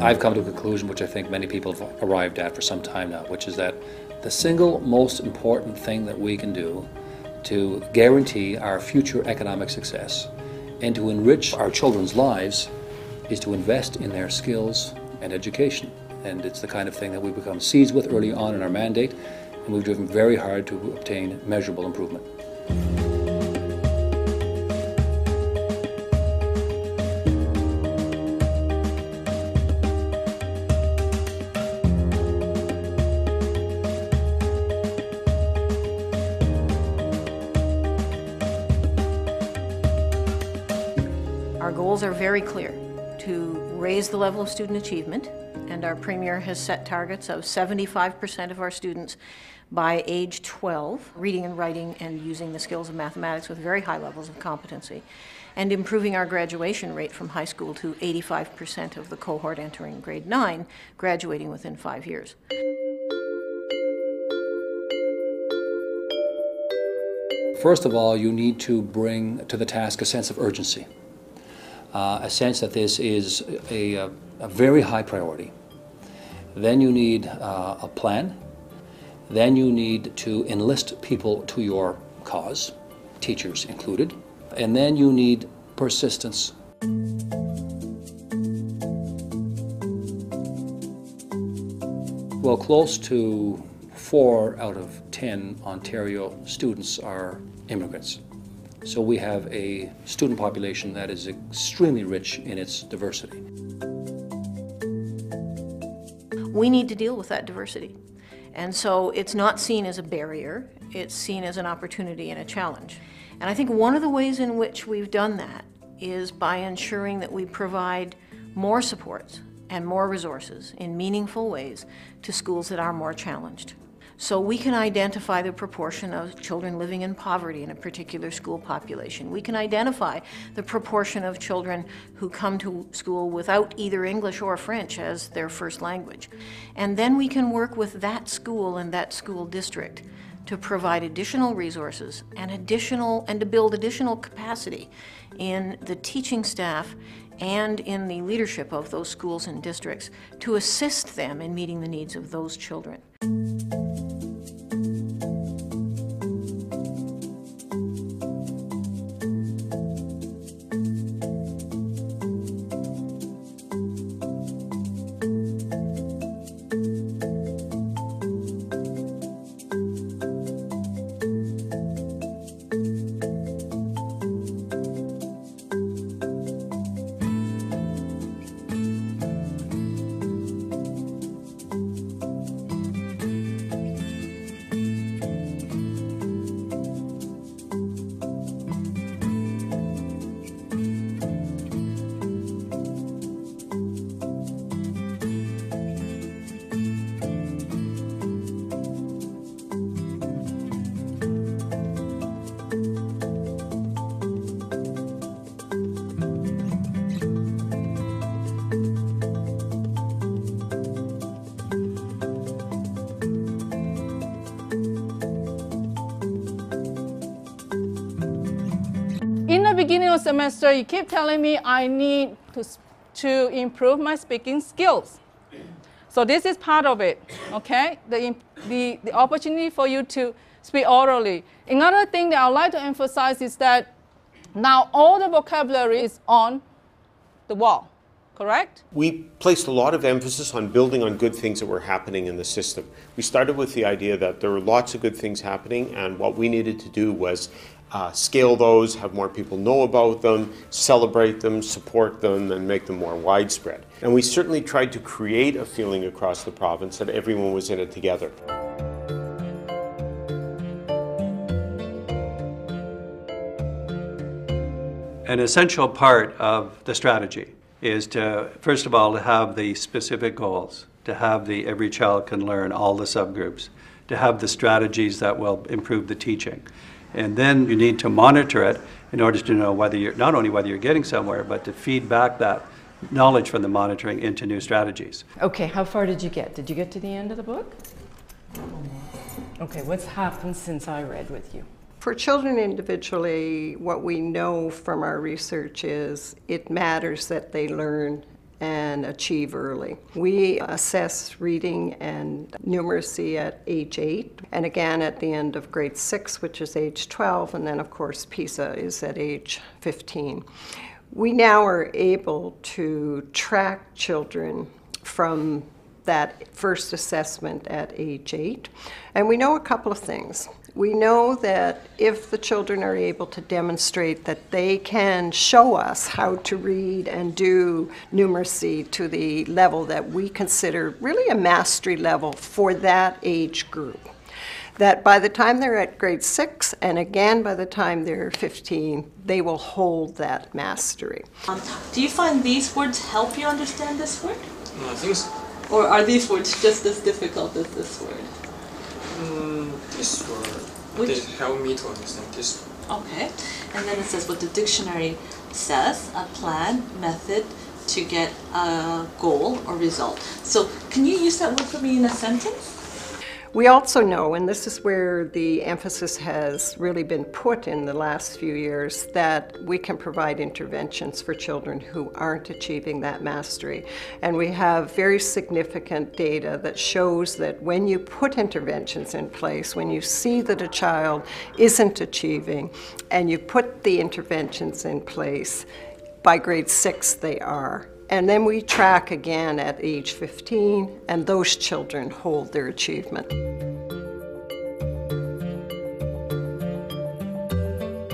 I've come to a conclusion which I think many people have arrived at for some time now, which is that the single most important thing that we can do to guarantee our future economic success and to enrich our children's lives is to invest in their skills and education. And it's the kind of thing that we become seized with early on in our mandate, and we've driven very hard to obtain measurable improvement. Our goals are very clear: to raise the level of student achievement, and our Premier has set targets of 75% of our students by age 12, reading and writing and using the skills of mathematics with very high levels of competency, and improving our graduation rate from high school to 85% of the cohort entering grade 9 graduating within 5 years. First of all, you need to bring to the task a sense of urgency. A sense that this is a very high priority. Then you need a plan. Then you need to enlist people to your cause, teachers included. And then you need persistence. Well, close to 4 out of 10 Ontario students are immigrants. So we have a student population that is extremely rich in its diversity. We need to deal with that diversity. And so it's not seen as a barrier, it's seen as an opportunity and a challenge. And I think one of the ways in which we've done that is by ensuring that we provide more supports and more resources in meaningful ways to schools that are more challenged. So we can identify the proportion of children living in poverty in a particular school population. We can identify the proportion of children who come to school without either English or French as their first language. And then we can work with that school and that school district to provide additional resources and to build additional capacity in the teaching staff and in the leadership of those schools and districts to assist them in meeting the needs of those children. In the beginning of the semester, you keep telling me I need to improve my speaking skills. So this is part of it, okay? The opportunity for you to speak orally. Another thing that I'd like to emphasize is that now all the vocabulary is on the wall, correct? We placed a lot of emphasis on building on good things that were happening in the system. We started with the idea that there were lots of good things happening, and what we needed to do was scale those, have more people know about them, celebrate them, support them, and make them more widespread. And we certainly tried to create a feeling across the province that everyone was in it together. An essential part of the strategy is to, first of all, to have the specific goals, to have the every child can learn, all the subgroups, to have the strategies that will improve the teaching. And then you need to monitor it in order to know whether you're, not only whether you're getting somewhere, but to feed back that knowledge from the monitoring into new strategies. Okay, how far did you get? Did you get to the end of the book? Okay, what's happened since I read with you? For children individually, what we know from our research is it matters that they learn and achieve early. We assess reading and numeracy at age 8, and again at the end of grade 6, which is age 12, and then of course PISA is at age 15. We now are able to track children from that first assessment at age 8, and we know a couple of things. We know that if the children are able to demonstrate that they can show us how to read and do numeracy to the level that we consider really a mastery level for that age group, that by the time they're at grade 6 and again by the time they're 15, they will hold that mastery. Do you find these words help you understand this word? No, I think so. Or are these words just as difficult as this word? This word, Which? they help me to understand this word. Okay. And then it says what the dictionary says, a plan, method to get a goal or result. So can you use that word for me in a sentence? We also know, and this is where the emphasis has really been put in the last few years, that we can provide interventions for children who aren't achieving that mastery. And we have very significant data that shows that when you put interventions in place, when you see that a child isn't achieving, and you put the interventions in place, by grade 6 they are. And then we track again at age 15, and those children hold their achievement.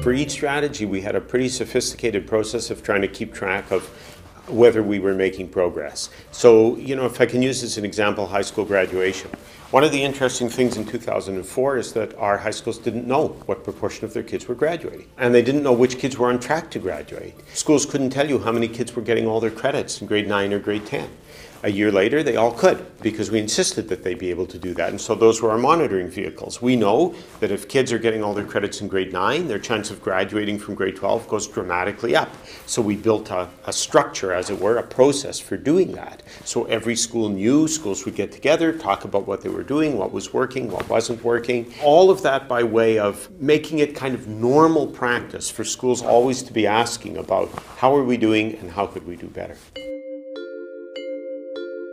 For each strategy, we had a pretty sophisticated process of trying to keep track of whether we were making progress. So, if I can use as an example, high school graduation. One of the interesting things in 2004 is that our high schools didn't know what proportion of their kids were graduating. And they didn't know which kids were on track to graduate. Schools couldn't tell you how many kids were getting all their credits in grade 9 or grade 10. A year later, they all could, because we insisted that they be able to do that. And so those were our monitoring vehicles. We know that if kids are getting all their credits in grade 9, their chance of graduating from grade 12 goes dramatically up. So we built a structure, as it were, a process for doing that. So every school knew, schools would get together, talk about what they were doing, what was working, what wasn't working. All of that by way of making it kind of normal practice for schools always to be asking about how are we doing and how could we do better.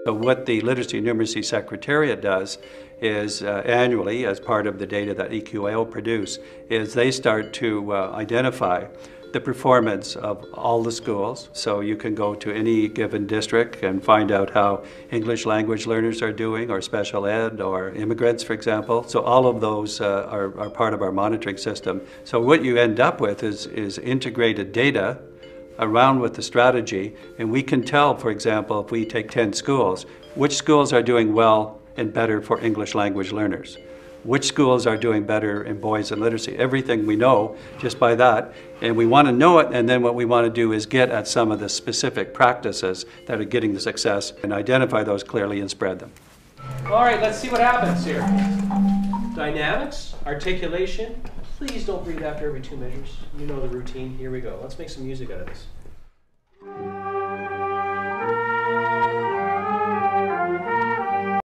So what the Literacy and Numeracy Secretariat does is annually, as part of the data that EQAO produce, is they start to identify the performance of all the schools. So you can go to any given district and find out how English language learners are doing, or special ed, or immigrants, for example. So all of those are part of our monitoring system. So what you end up with is integrated data around with the strategy, and we can tell, for example, if we take 10 schools, which schools are doing well and better for English language learners, which schools are doing better in boys and literacy. Everything we know just by that, and we want to know it, and then what we want to do is get at some of the specific practices that are getting the success and identify those clearly and spread them. All right, let's see what happens here. Dynamics, articulation. Please don't breathe after every 2 measures. You know the routine. Here we go. Let's make some music out of this.